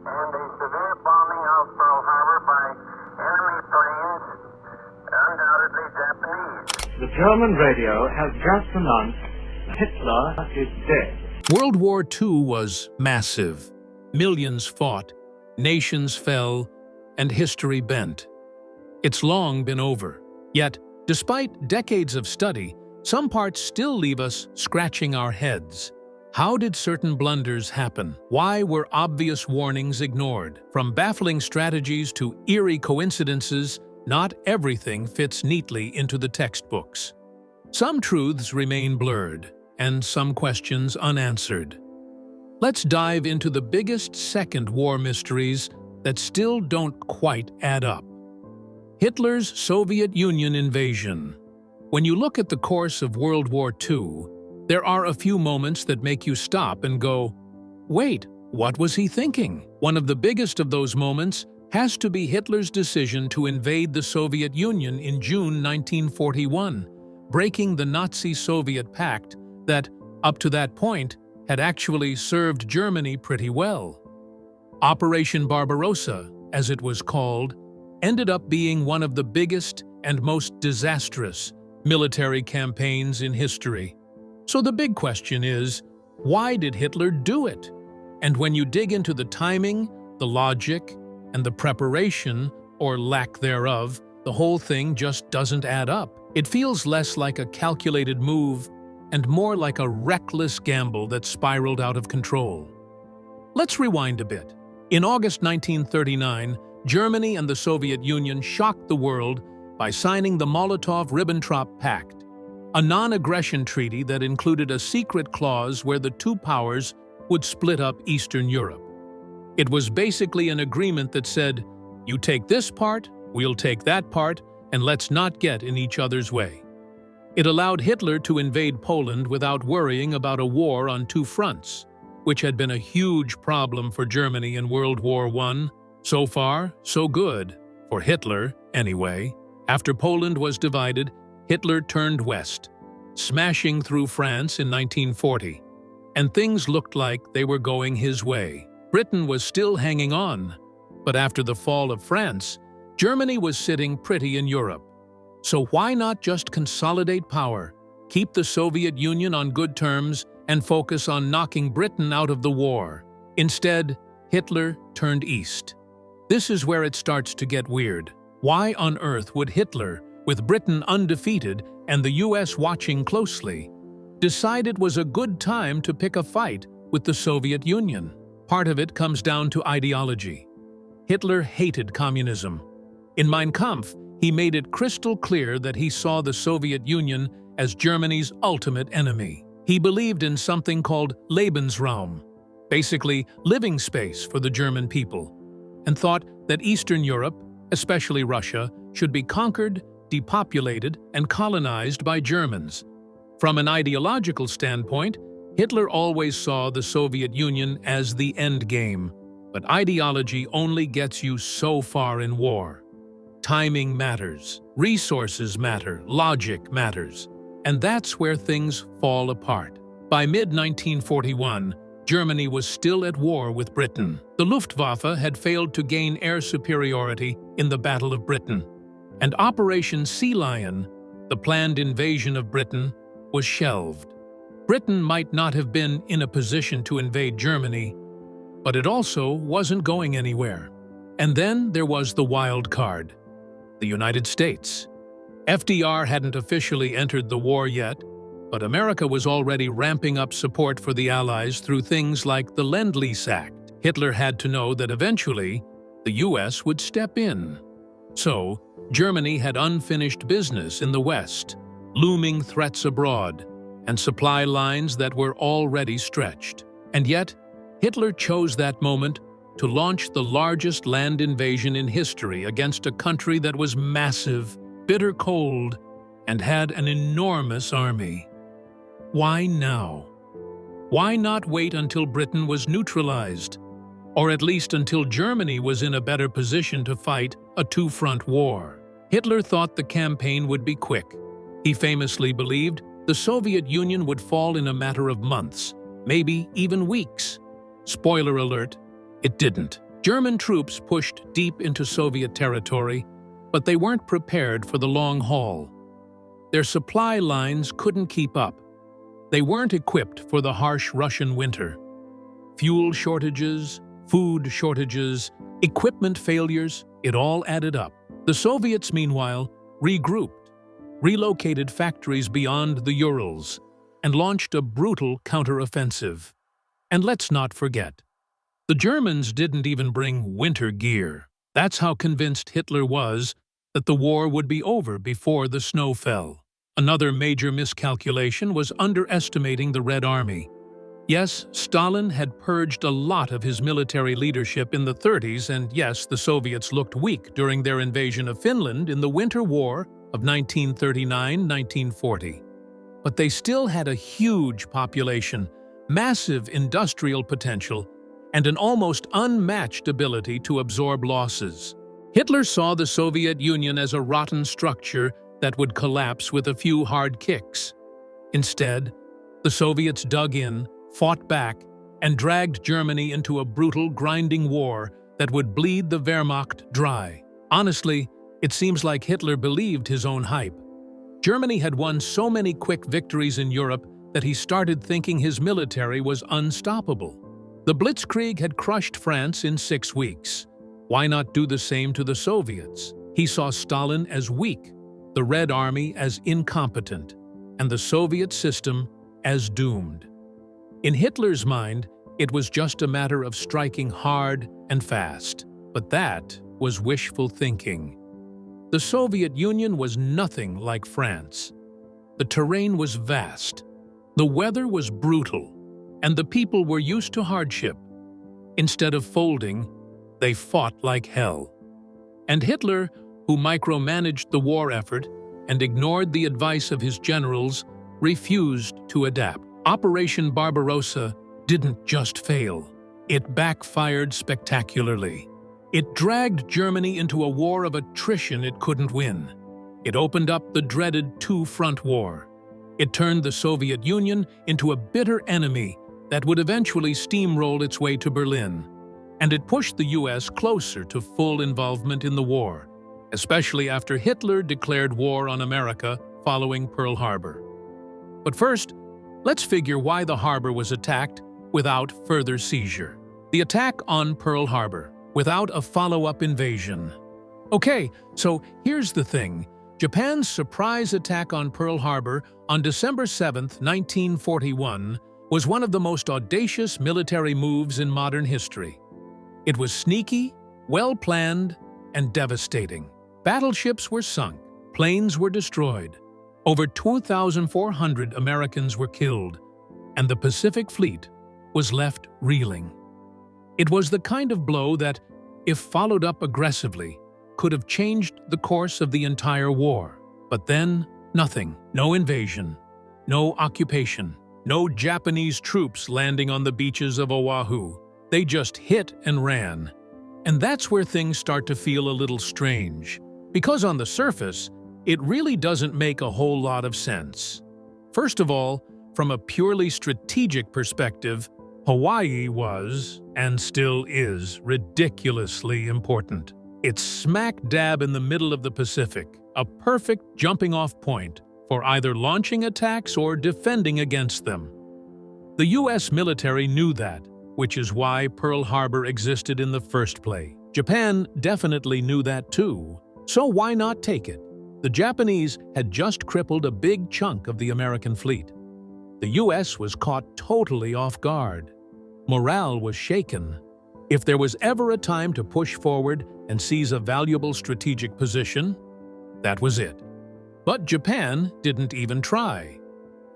and a severe bombing of Pearl Harbor by enemy planes, undoubtedly Japanese. The German radio has just announced Hitler is dead. World War II was massive. Millions fought, nations fell, and history bent. It's long been over. Yet, despite decades of study, some parts still leave us scratching our heads. How did certain blunders happen? Why were obvious warnings ignored? From baffling strategies to eerie coincidences, not everything fits neatly into the textbooks. Some truths remain blurred, and some questions unanswered. Let's dive into the biggest second war mysteries that still don't quite add up. Hitler's Soviet Union invasion. When you look at the course of World War II, there are a few moments that make you stop and go, wait, what was he thinking? One of the biggest of those moments has to be Hitler's decision to invade the Soviet Union in June 1941, breaking the Nazi-Soviet pact that, up to that point, had actually served Germany pretty well. Operation Barbarossa, as it was called, ended up being one of the biggest and most disastrous military campaigns in history. So the big question is, why did Hitler do it? And when you dig into the timing, the logic, and the preparation, or lack thereof, the whole thing just doesn't add up. It feels less like a calculated move and more like a reckless gamble that spiraled out of control. Let's rewind a bit. In August 1939, Germany and the Soviet Union shocked the world by signing the Molotov-Ribbentrop Pact, a non-aggression treaty that included a secret clause where the two powers would split up Eastern Europe. It was basically an agreement that said, you take this part, we'll take that part, and let's not get in each other's way. It allowed Hitler to invade Poland without worrying about a war on two fronts, which had been a huge problem for Germany in World War I. So far, so good, for Hitler, anyway. After Poland was divided, Hitler turned west, smashing through France in 1940, and things looked like they were going his way. Britain was still hanging on, but after the fall of France, Germany was sitting pretty in Europe. So why not just consolidate power, keep the Soviet Union on good terms, and focus on knocking Britain out of the war? Instead, Hitler turned east. This is where it starts to get weird. Why on earth would Hitler, with Britain undefeated and the US watching closely, decide it was a good time to pick a fight with the Soviet Union? Part of it comes down to ideology. Hitler hated communism. In Mein Kampf, he made it crystal clear that he saw the Soviet Union as Germany's ultimate enemy. He believed in something called Lebensraum, basically living space for the German people, and thought that Eastern Europe, especially Russia, should be conquered, depopulated, and colonized by Germans. From an ideological standpoint, Hitler always saw the Soviet Union as the end game, but ideology only gets you so far in war. Timing matters, resources matter, logic matters, and that's where things fall apart. By mid-1941, Germany was still at war with Britain. The Luftwaffe had failed to gain air superiority in the Battle of Britain, and Operation Sea Lion, the planned invasion of Britain, was shelved. Britain might not have been in a position to invade Germany, but it also wasn't going anywhere. And then there was the wild card, the United States. FDR hadn't officially entered the war yet, but America was already ramping up support for the Allies through things like the Lend-Lease Act. Hitler had to know that eventually the US would step in. So, Germany had unfinished business in the West, looming threats abroad, and supply lines that were already stretched. And yet, Hitler chose that moment to launch the largest land invasion in history against a country that was massive, bitter cold, and had an enormous army. Why now? Why not wait until Britain was neutralized, or at least until Germany was in a better position to fight a two-front war? Hitler thought the campaign would be quick. He famously believed the Soviet Union would fall in a matter of months, maybe even weeks. Spoiler alert, it didn't. German troops pushed deep into Soviet territory, but they weren't prepared for the long haul. Their supply lines couldn't keep up. They weren't equipped for the harsh Russian winter. Fuel shortages, food shortages, equipment failures, it all added up. The Soviets, meanwhile, regrouped, relocated factories beyond the Urals, and launched a brutal counteroffensive. And let's not forget, the Germans didn't even bring winter gear. That's how convinced Hitler was that the war would be over before the snow fell. Another major miscalculation was underestimating the Red Army. Yes, Stalin had purged a lot of his military leadership in the 30s, and yes, the Soviets looked weak during their invasion of Finland in the Winter War of 1939-1940. But they still had a huge population, massive industrial potential, and an almost unmatched ability to absorb losses. Hitler saw the Soviet Union as a rotten structure that would collapse with a few hard kicks. Instead, the Soviets dug in, fought back, and dragged Germany into a brutal, grinding war that would bleed the Wehrmacht dry. Honestly, it seems like Hitler believed his own hype. Germany had won so many quick victories in Europe that he started thinking his military was unstoppable. The Blitzkrieg had crushed France in 6 weeks. Why not do the same to the Soviets? He saw Stalin as weak, the Red Army as incompetent, and the Soviet system as doomed. In Hitler's mind, it was just a matter of striking hard and fast, but that was wishful thinking. The Soviet Union was nothing like France. The terrain was vast, the weather was brutal, and the people were used to hardship. Instead of folding, they fought like hell. And Hitler, who micromanaged the war effort and ignored the advice of his generals, refused to adapt. Operation Barbarossa didn't just fail. It backfired spectacularly. It dragged Germany into a war of attrition it couldn't win. It opened up the dreaded two-front war. It turned the Soviet Union into a bitter enemy that would eventually steamroll its way to Berlin. And it pushed the US closer to full involvement in the war, especially after Hitler declared war on America following Pearl Harbor. But first, let's figure why the harbor was attacked without further seizure. The attack on Pearl Harbor, without a follow-up invasion. Okay, so here's the thing. Japan's surprise attack on Pearl Harbor on December 7, 1941, was one of the most audacious military moves in modern history. It was sneaky, well-planned, and devastating. Battleships were sunk, planes were destroyed, over 2,400 Americans were killed, and the Pacific Fleet was left reeling. It was the kind of blow that, if followed up aggressively, could have changed the course of the entire war. But then, nothing. No invasion, no occupation, no Japanese troops landing on the beaches of Oahu. They just hit and ran. And that's where things start to feel a little strange, because on the surface, it really doesn't make a whole lot of sense. First of all, from a purely strategic perspective, Hawaii was, and still is, ridiculously important. It's smack dab in the middle of the Pacific, a perfect jumping-off point for either launching attacks or defending against them. The US military knew that, which is why Pearl Harbor existed in the first place. Japan definitely knew that too, so why not take it? The Japanese had just crippled a big chunk of the American fleet. The US was caught totally off guard. Morale was shaken. If there was ever a time to push forward and seize a valuable strategic position, that was it. But Japan didn't even try.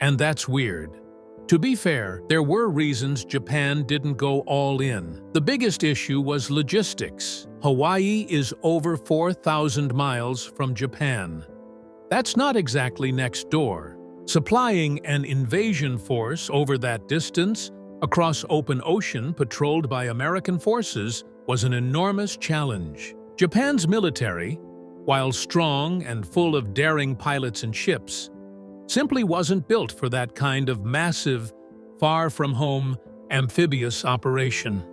And that's weird. To be fair, there were reasons Japan didn't go all in. The biggest issue was logistics. Hawaii is over 4,000 miles from Japan. That's not exactly next door. Supplying an invasion force over that distance, across open ocean patrolled by American forces, was an enormous challenge. Japan's military, while strong and full of daring pilots and ships, simply wasn't built for that kind of massive, far-from-home, amphibious operation.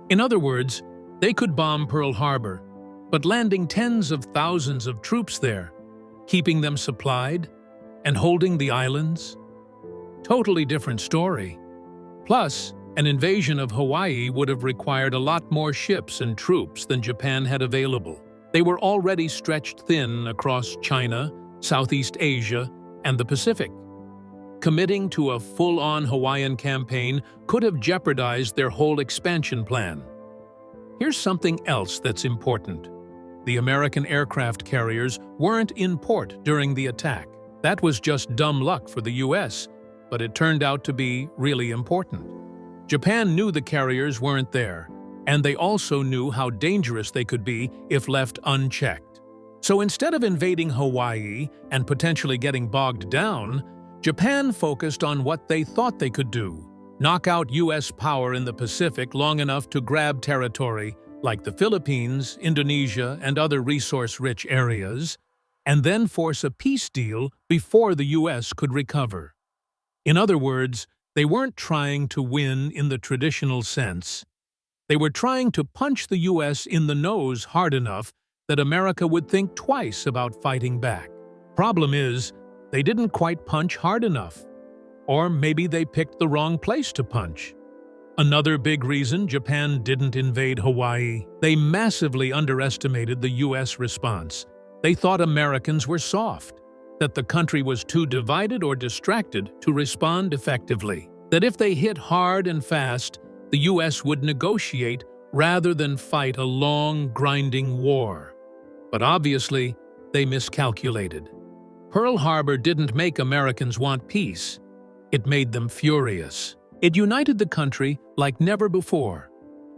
In other words, They could bomb Pearl Harbor, but landing tens of thousands of troops there, keeping them supplied, and holding the islands? Totally different story. Plus, an invasion of Hawaii would have required a lot more ships and troops than Japan had available. They were already stretched thin across China, Southeast Asia, and the Pacific. Committing to a full-on Hawaiian campaign could have jeopardized their whole expansion plan. Here's something else that's important. The American aircraft carriers weren't in port during the attack. That was just dumb luck for the US, but it turned out to be really important. Japan knew the carriers weren't there, and they also knew how dangerous they could be if left unchecked. So instead of invading Hawaii and potentially getting bogged down, Japan focused on what they thought they could do: knock out US power in the Pacific long enough to grab territory like the Philippines, Indonesia, and other resource-rich areas, and then force a peace deal before the US could recover. In other words, they weren't trying to win in the traditional sense. They were trying to punch the US in the nose hard enough that America would think twice about fighting back. Problem is, they didn't quite punch hard enough. Or maybe they picked the wrong place to punch. Another big reason Japan didn't invade Hawaii: they massively underestimated the US response. They thought Americans were soft, that the country was too divided or distracted to respond effectively, that if they hit hard and fast, the US would negotiate rather than fight a long, grinding war. But obviously, they miscalculated. Pearl Harbor didn't make Americans want peace. It made them furious. It united the country like never before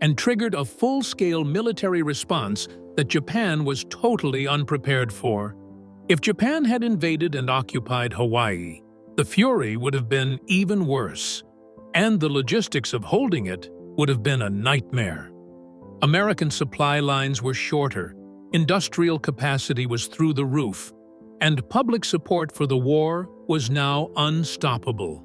and triggered a full-scale military response that Japan was totally unprepared for. If Japan had invaded and occupied Hawaii, the fury would have been even worse, and the logistics of holding it would have been a nightmare. American supply lines were shorter, industrial capacity was through the roof, and public support for the war was now unstoppable.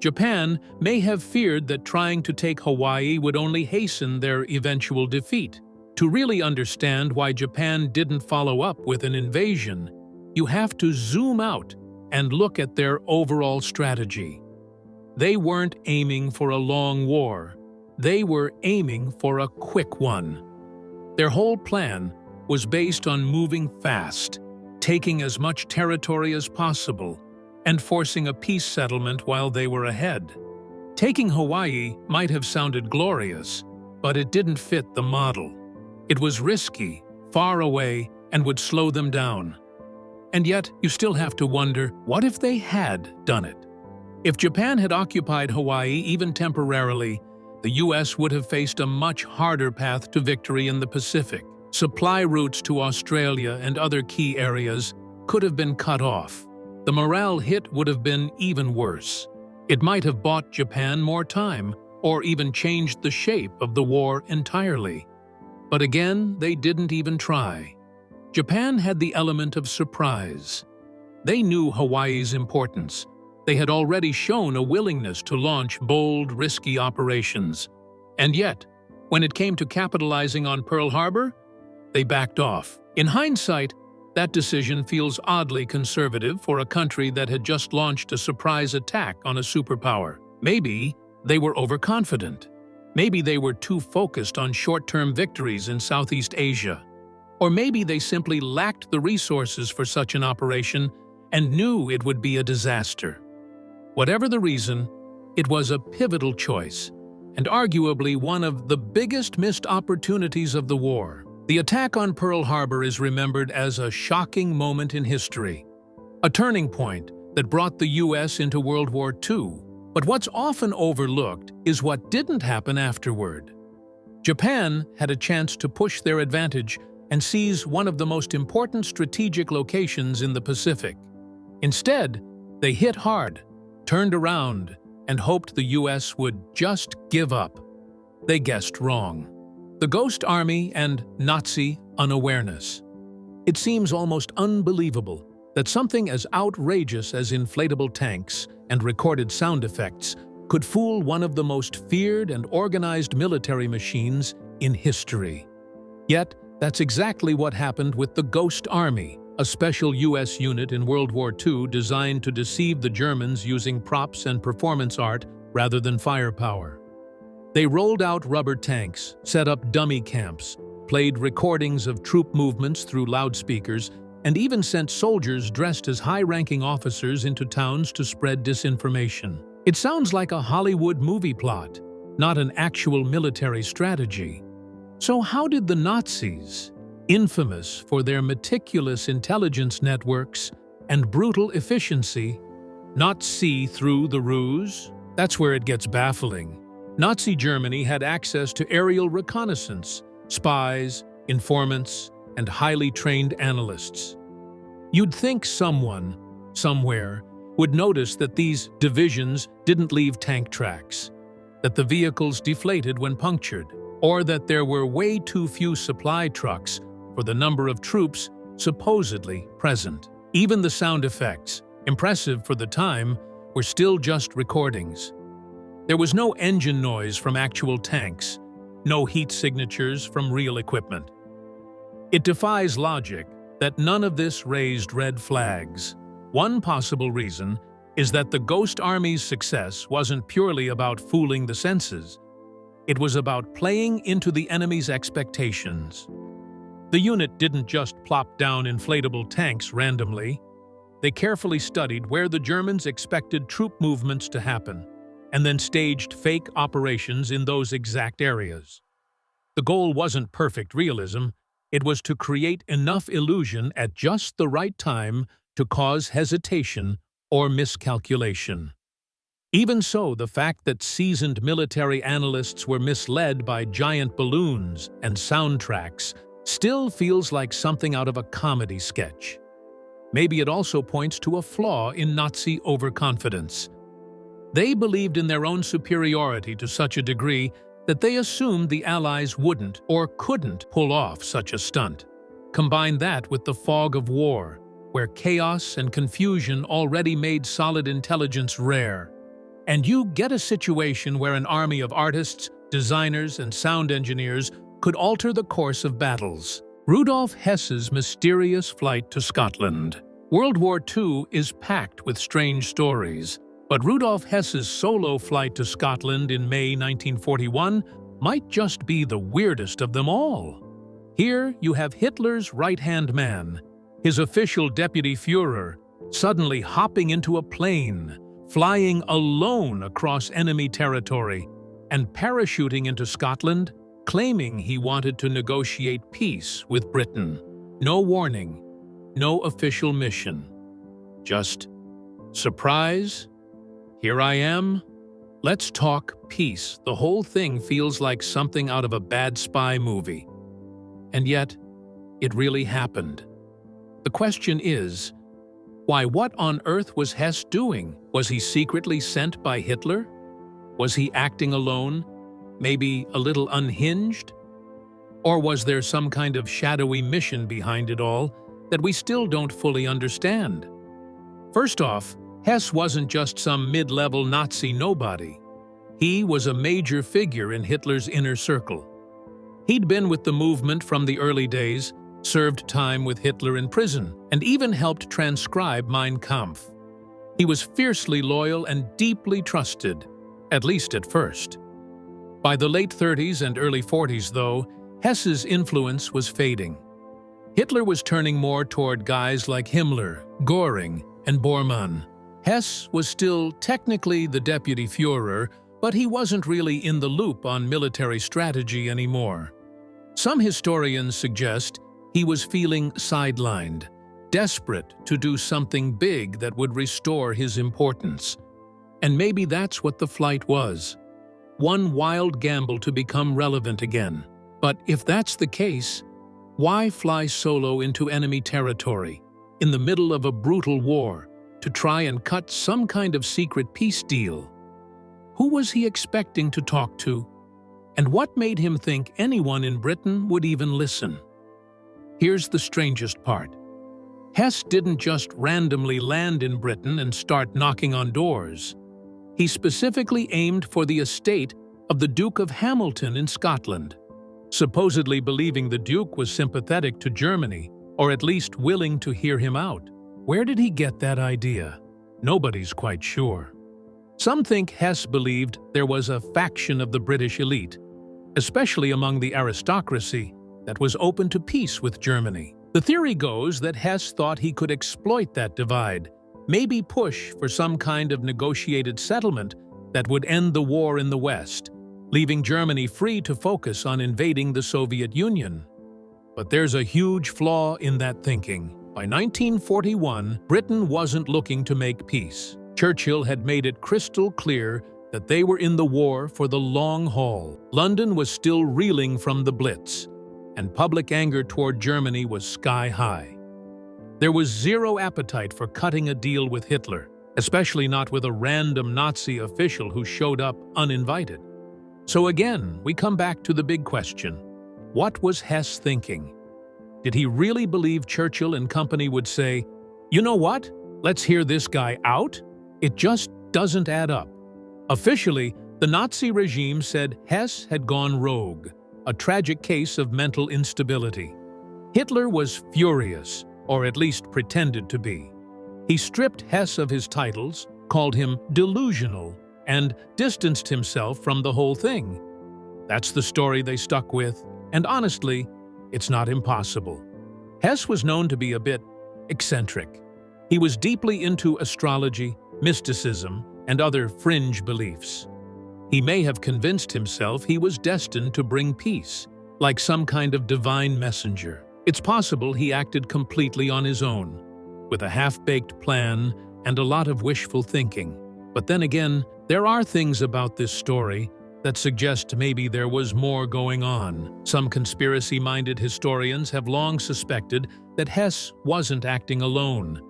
Japan may have feared that trying to take Hawaii would only hasten their eventual defeat. To really understand why Japan didn't follow up with an invasion, you have to zoom out and look at their overall strategy. They weren't aiming for a long war. They were aiming for a quick one. Their whole plan was based on moving fast, taking as much territory as possible, and forcing a peace settlement while they were ahead. Taking Hawaii might have sounded glorious, but it didn't fit the model. It was risky, far away, and would slow them down. And yet, you still have to wonder, what if they had done it? If Japan had occupied Hawaii even temporarily, the US would have faced a much harder path to victory in the Pacific. Supply routes to Australia and other key areas could have been cut off. The morale hit would have been even worse. It might have bought Japan more time, or even changed the shape of the war entirely. But again, they didn't even try. Japan had the element of surprise. They knew Hawaii's importance. They had already shown a willingness to launch bold, risky operations. And yet, when it came to capitalizing on Pearl Harbor, they backed off. In hindsight, that decision feels oddly conservative for a country that had just launched a surprise attack on a superpower. Maybe they were overconfident. Maybe they were too focused on short-term victories in Southeast Asia. Or maybe they simply lacked the resources for such an operation and knew it would be a disaster. Whatever the reason, it was a pivotal choice, and arguably one of the biggest missed opportunities of the war. The attack on Pearl Harbor is remembered as a shocking moment in history, a turning point that brought the US into World War II. But what's often overlooked is what didn't happen afterward. Japan had a chance to push their advantage and seize one of the most important strategic locations in the Pacific. Instead, they hit hard, turned around, and hoped the US would just give up. They guessed wrong. The Ghost Army and Nazi unawareness. It seems almost unbelievable that something as outrageous as inflatable tanks and recorded sound effects could fool one of the most feared and organized military machines in history. Yet, that's exactly what happened with the Ghost Army, a special U.S. unit in World War II designed to deceive the Germans using props and performance art rather than firepower. They rolled out rubber tanks, set up dummy camps, played recordings of troop movements through loudspeakers, and even sent soldiers dressed as high-ranking officers into towns to spread disinformation. It sounds like a Hollywood movie plot, not an actual military strategy. So how did the Nazis, infamous for their meticulous intelligence networks and brutal efficiency, not see through the ruse? That's where it gets baffling. Nazi Germany had access to aerial reconnaissance, spies, informants, and highly trained analysts. You'd think someone, somewhere, would notice that these divisions didn't leave tank tracks, that the vehicles deflated when punctured, or that there were way too few supply trucks for the number of troops supposedly present. Even the sound effects, impressive for the time, were still just recordings. There was no engine noise from actual tanks, no heat signatures from real equipment. It defies logic that none of this raised red flags. One possible reason is that the Ghost Army's success wasn't purely about fooling the senses. It was about playing into the enemy's expectations. The unit didn't just plop down inflatable tanks randomly. They carefully studied where the Germans expected troop movements to happen, and then staged fake operations in those exact areas. The goal wasn't perfect realism. It was to create enough illusion at just the right time to cause hesitation or miscalculation. Even so, the fact that seasoned military analysts were misled by giant balloons and soundtracks still feels like something out of a comedy sketch. Maybe it also points to a flaw in Nazi overconfidence. They believed in their own superiority to such a degree that they assumed the Allies wouldn't or couldn't pull off such a stunt. Combine that with the fog of war, where chaos and confusion already made solid intelligence rare, and you get a situation where an army of artists, designers, and sound engineers could alter the course of battles. Rudolph Hess's mysterious flight to Scotland. World War II is packed with strange stories, but Rudolph Hess's solo flight to Scotland in May 1941 might just be the weirdest of them all. Here you have Hitler's right-hand man, his official deputy Führer, suddenly hopping into a plane, flying alone across enemy territory, and parachuting into Scotland, claiming he wanted to negotiate peace with Britain. No warning, no official mission. Just, surprise? Here I am. Let's talk peace. The whole thing feels like something out of a bad spy movie. And yet, it really happened. The question is, why, what on earth was Hess doing? Was he secretly sent by Hitler? Was he acting alone, maybe a little unhinged? Or was there some kind of shadowy mission behind it all that we still don't fully understand? First off, Hess wasn't just some mid-level Nazi nobody. He was a major figure in Hitler's inner circle. He'd been with the movement from the early days, served time with Hitler in prison, and even helped transcribe Mein Kampf. He was fiercely loyal and deeply trusted, at least at first. By the late 30s and early 40s, though, Hess's influence was fading. Hitler was turning more toward guys like Himmler, Göring, and Bormann. Hess was still technically the deputy Führer, but he wasn't really in the loop on military strategy anymore. Some historians suggest he was feeling sidelined, desperate to do something big that would restore his importance. And maybe that's what the flight was. One wild gamble to become relevant again. But if that's the case, why fly solo into enemy territory, in the middle of a brutal war, to try and cut some kind of secret peace deal? Who was he expecting to talk to? And what made him think anyone in Britain would even listen? Here's the strangest part. Hess didn't just randomly land in Britain and start knocking on doors. He specifically aimed for the estate of the Duke of Hamilton in Scotland. supposedly believing the Duke was sympathetic to Germany, or at least willing to hear him out. Where did he get that idea? Nobody's quite sure. Some think Hess believed there was a faction of the British elite, especially among the aristocracy, that was open to peace with Germany. The theory goes that Hess thought he could exploit that divide, maybe push for some kind of negotiated settlement that would end the war in the West, leaving Germany free to focus on invading the Soviet Union. But there's a huge flaw in that thinking. By 1941, Britain wasn't looking to make peace. Churchill had made it crystal clear that they were in the war for the long haul. London was still reeling from the Blitz, and public anger toward Germany was sky high. There was zero appetite for cutting a deal with Hitler, especially not with a random Nazi official who showed up uninvited. So again, we come back to the big question. What was Hess thinking? Did he really believe Churchill and company would say, "You know what? Let's hear this guy out"? It just doesn't add up. Officially, the Nazi regime said Hess had gone rogue, a tragic case of mental instability. Hitler was furious, or at least pretended to be. He stripped Hess of his titles, called him delusional, and distanced himself from the whole thing. That's the story they stuck with, and honestly, it's not impossible. Hess was known to be a bit eccentric. He was deeply into astrology, mysticism, and other fringe beliefs. He may have convinced himself he was destined to bring peace, like some kind of divine messenger. It's possible he acted completely on his own, with a half-baked plan and a lot of wishful thinking. But then again, there are things about this story that suggest maybe there was more going on. Some conspiracy-minded historians have long suspected that Hess wasn't acting alone,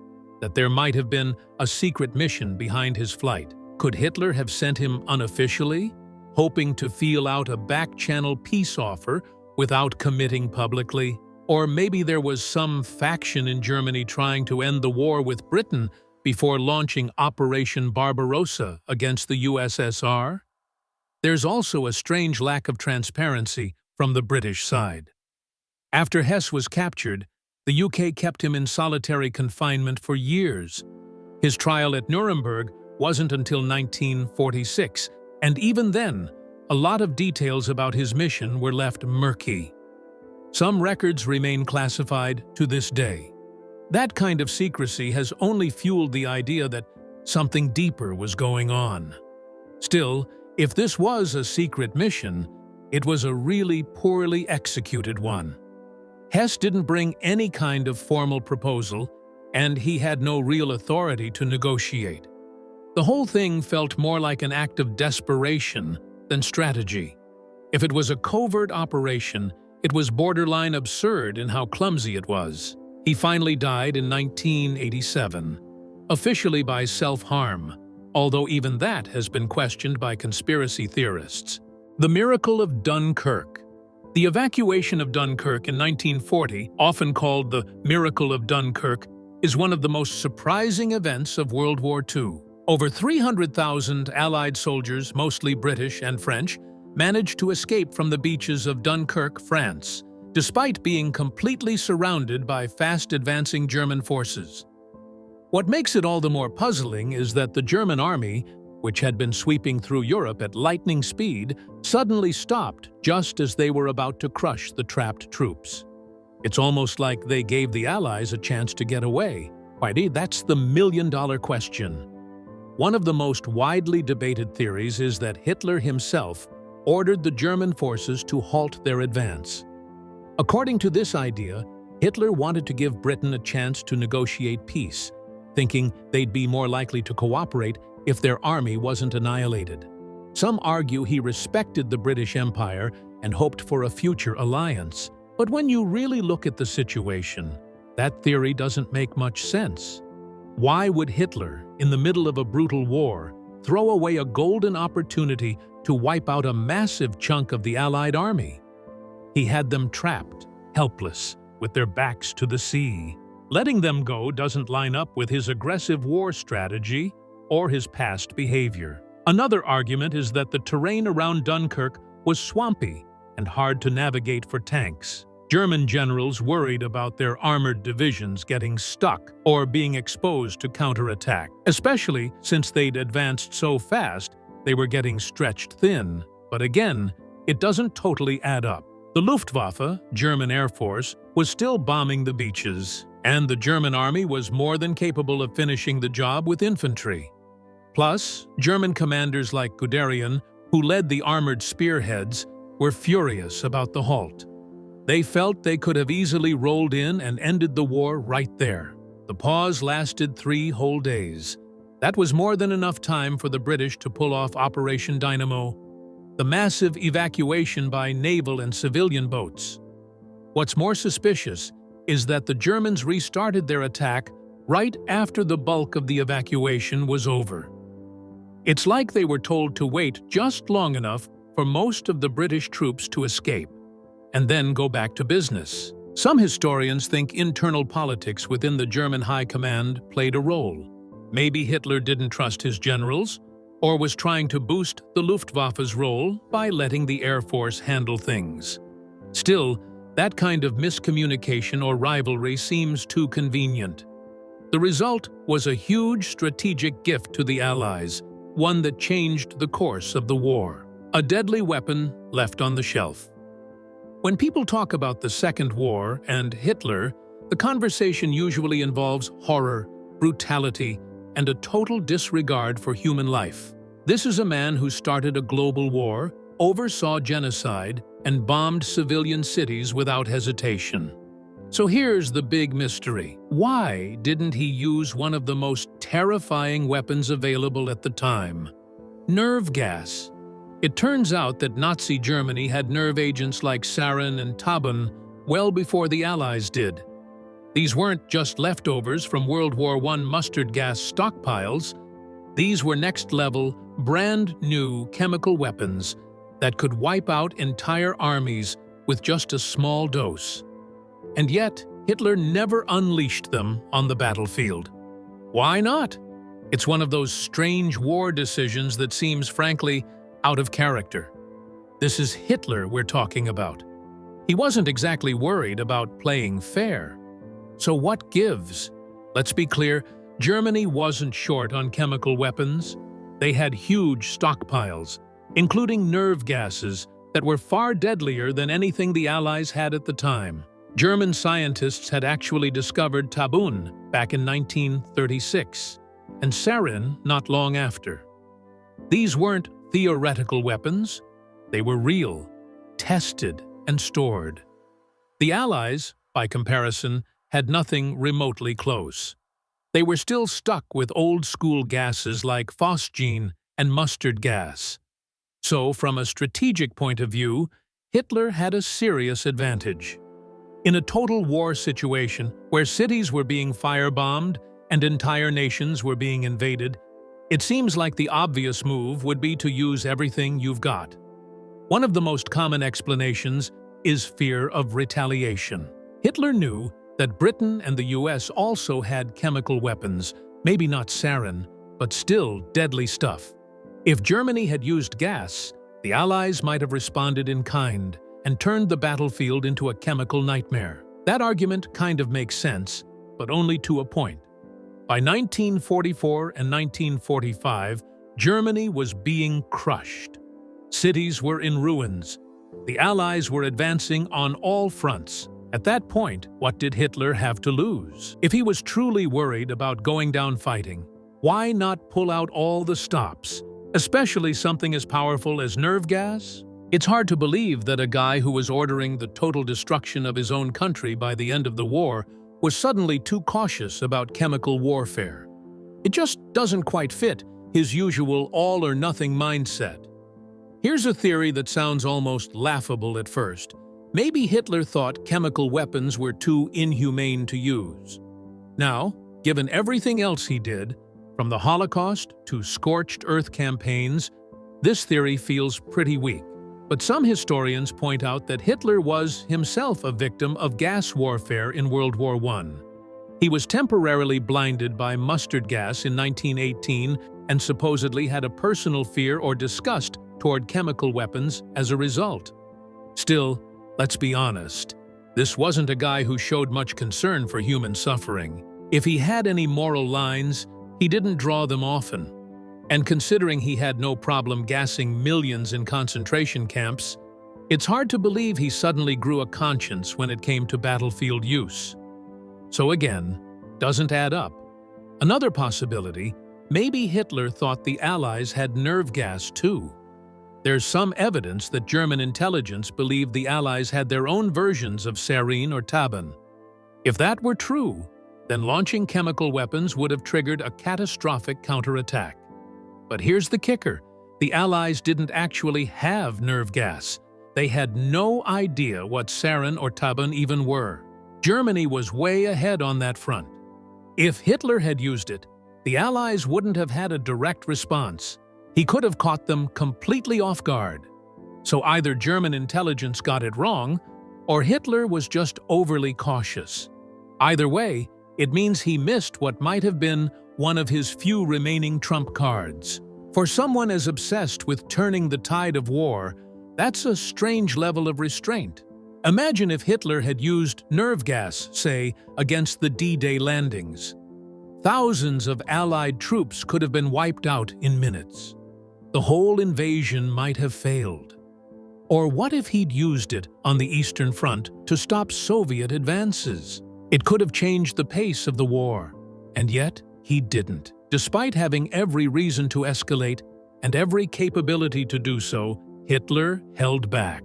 that there might have been a secret mission behind his flight. Could Hitler have sent him unofficially, hoping to feel out a back-channel peace offer without committing publicly? Or maybe there was some faction in Germany trying to end the war with Britain before launching Operation Barbarossa against the USSR? There's also a strange lack of transparency from the British side. After Hess was captured, the UK kept him in solitary confinement for years. His trial at Nuremberg wasn't until 1946, and even then, a lot of details about his mission were left murky. Some records remain classified to this day. That kind of secrecy has only fueled the idea that something deeper was going on. Still, if this was a secret mission, it was a really poorly executed one. Hess didn't bring any kind of formal proposal, and he had no real authority to negotiate. The whole thing felt more like an act of desperation than strategy. If it was a covert operation, it was borderline absurd in how clumsy it was. He finally died in 1987, officially by self-harm, although even that has been questioned by conspiracy theorists. The Miracle of Dunkirk. The evacuation of Dunkirk in 1940, often called the Miracle of Dunkirk, is one of the most surprising events of World War II. Over 300,000 Allied soldiers, mostly British and French, managed to escape from the beaches of Dunkirk, France, despite being completely surrounded by fast-advancing German forces. What makes it all the more puzzling is that the German army, which had been sweeping through Europe at lightning speed, suddenly stopped just as they were about to crush the trapped troops. It's almost like they gave the Allies a chance to get away. Whitey, that's the million-dollar question. One of the most widely debated theories is that Hitler himself ordered the German forces to halt their advance. According to this idea, Hitler wanted to give Britain a chance to negotiate peace, thinking they'd be more likely to cooperate if their army wasn't annihilated. Some argue he respected the British Empire and hoped for a future alliance. But when you really look at the situation, that theory doesn't make much sense. Why would Hitler, in the middle of a brutal war, throw away a golden opportunity to wipe out a massive chunk of the Allied army? He had them trapped, helpless, with their backs to the sea. Letting them go doesn't line up with his aggressive war strategy or his past behavior. Another argument is that the terrain around Dunkirk was swampy and hard to navigate for tanks. German generals worried about their armored divisions getting stuck or being exposed to counterattack, especially since they'd advanced so fast they were getting stretched thin. But again, it doesn't totally add up. The Luftwaffe, German Air Force, was still bombing the beaches, and the German army was more than capable of finishing the job with infantry. Plus, German commanders like Guderian, who led the armored spearheads, were furious about the halt. They felt they could have easily rolled in and ended the war right there. The pause lasted 3 whole days. That was more than enough time for the British to pull off Operation Dynamo, the massive evacuation by naval and civilian boats. What's more suspicious is that the Germans restarted their attack right after the bulk of the evacuation was over. It's like they were told to wait just long enough for most of the British troops to escape, and then go back to business. Some historians think internal politics within the German high command played a role. Maybe Hitler didn't trust his generals, or was trying to boost the Luftwaffe's role by letting the Air Force handle things. Still, that kind of miscommunication or rivalry seems too convenient. The result was a huge strategic gift to the Allies, one that changed the course of the war. A deadly weapon left on the shelf. When people talk about the Second War and Hitler, the conversation usually involves horror, brutality, and a total disregard for human life. This is a man who started a global war, oversaw genocide, and bombed civilian cities without hesitation. So here's the big mystery. Why didn't he use one of the most terrifying weapons available at the time? Nerve gas. It turns out that Nazi Germany had nerve agents like sarin and tabun well before the Allies did. These weren't just leftovers from World War I mustard gas stockpiles. These were next-level, brand-new chemical weapons that could wipe out entire armies with just a small dose. And yet, Hitler never unleashed them on the battlefield. Why not? It's one of those strange war decisions that seems, frankly, out of character. This is Hitler we're talking about. He wasn't exactly worried about playing fair. So what gives? Let's be clear, Germany wasn't short on chemical weapons. They had huge stockpiles, including nerve gases that were far deadlier than anything the Allies had at the time. German scientists had actually discovered tabun back in 1936, and sarin not long after. These weren't theoretical weapons. They were real, tested, and stored. The Allies, by comparison, had nothing remotely close. They were still stuck with old-school gases like phosgene and mustard gas. So, from a strategic point of view, Hitler had a serious advantage. In a total war situation where cities were being firebombed and entire nations were being invaded, it seems like the obvious move would be to use everything you've got. One of the most common explanations is fear of retaliation. Hitler knew that Britain and the US also had chemical weapons, maybe not sarin, but still deadly stuff. If Germany had used gas, the Allies might have responded in kind and turned the battlefield into a chemical nightmare. That argument kind of makes sense, but only to a point. By 1944 and 1945, Germany was being crushed. Cities were in ruins. The Allies were advancing on all fronts. At that point, what did Hitler have to lose? If he was truly worried about going down fighting, why not pull out all the stops, especially something as powerful as nerve gas? It's hard to believe that a guy who was ordering the total destruction of his own country by the end of the war was suddenly too cautious about chemical warfare. It just doesn't quite fit his usual all-or-nothing mindset. Here's a theory that sounds almost laughable at first. Maybe Hitler thought chemical weapons were too inhumane to use. Now, given everything else he did, from the Holocaust to scorched earth campaigns, this theory feels pretty weak. But some historians point out that Hitler was himself a victim of gas warfare in World War I. He was temporarily blinded by mustard gas in 1918 and supposedly had a personal fear or disgust toward chemical weapons as a result. Still, let's be honest, this wasn't a guy who showed much concern for human suffering. If he had any moral lines, he didn't draw them often. And considering he had no problem gassing millions in concentration camps, it's hard to believe he suddenly grew a conscience when it came to battlefield use. So again, doesn't add up. Another possibility, maybe Hitler thought the Allies had nerve gas too. There's some evidence that German intelligence believed the Allies had their own versions of sarin or tabun. If that were true, then launching chemical weapons would have triggered a catastrophic counterattack. But here's the kicker. The Allies didn't actually have nerve gas. They had no idea what sarin or tabun even were. Germany was way ahead on that front. If Hitler had used it, the Allies wouldn't have had a direct response. He could have caught them completely off guard. So either German intelligence got it wrong, or Hitler was just overly cautious. Either way, it means he missed what might have been one of his few remaining trump cards. For someone as obsessed with turning the tide of war, that's a strange level of restraint. Imagine if Hitler had used nerve gas, say, against the D-Day landings. Thousands of Allied troops could have been wiped out in minutes. The whole invasion might have failed. Or what if he'd used it on the Eastern Front to stop Soviet advances? It could have changed the pace of the war. And yet, he didn't. Despite having every reason to escalate and every capability to do so, Hitler held back.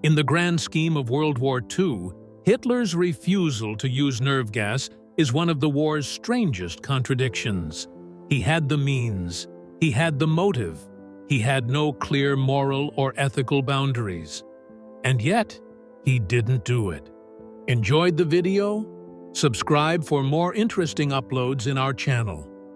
In the grand scheme of World War II, Hitler's refusal to use nerve gas is one of the war's strangest contradictions. He had the means, he had the motive, he had no clear moral or ethical boundaries. And yet, he didn't do it. Enjoyed the video? Subscribe for more interesting uploads in our channel.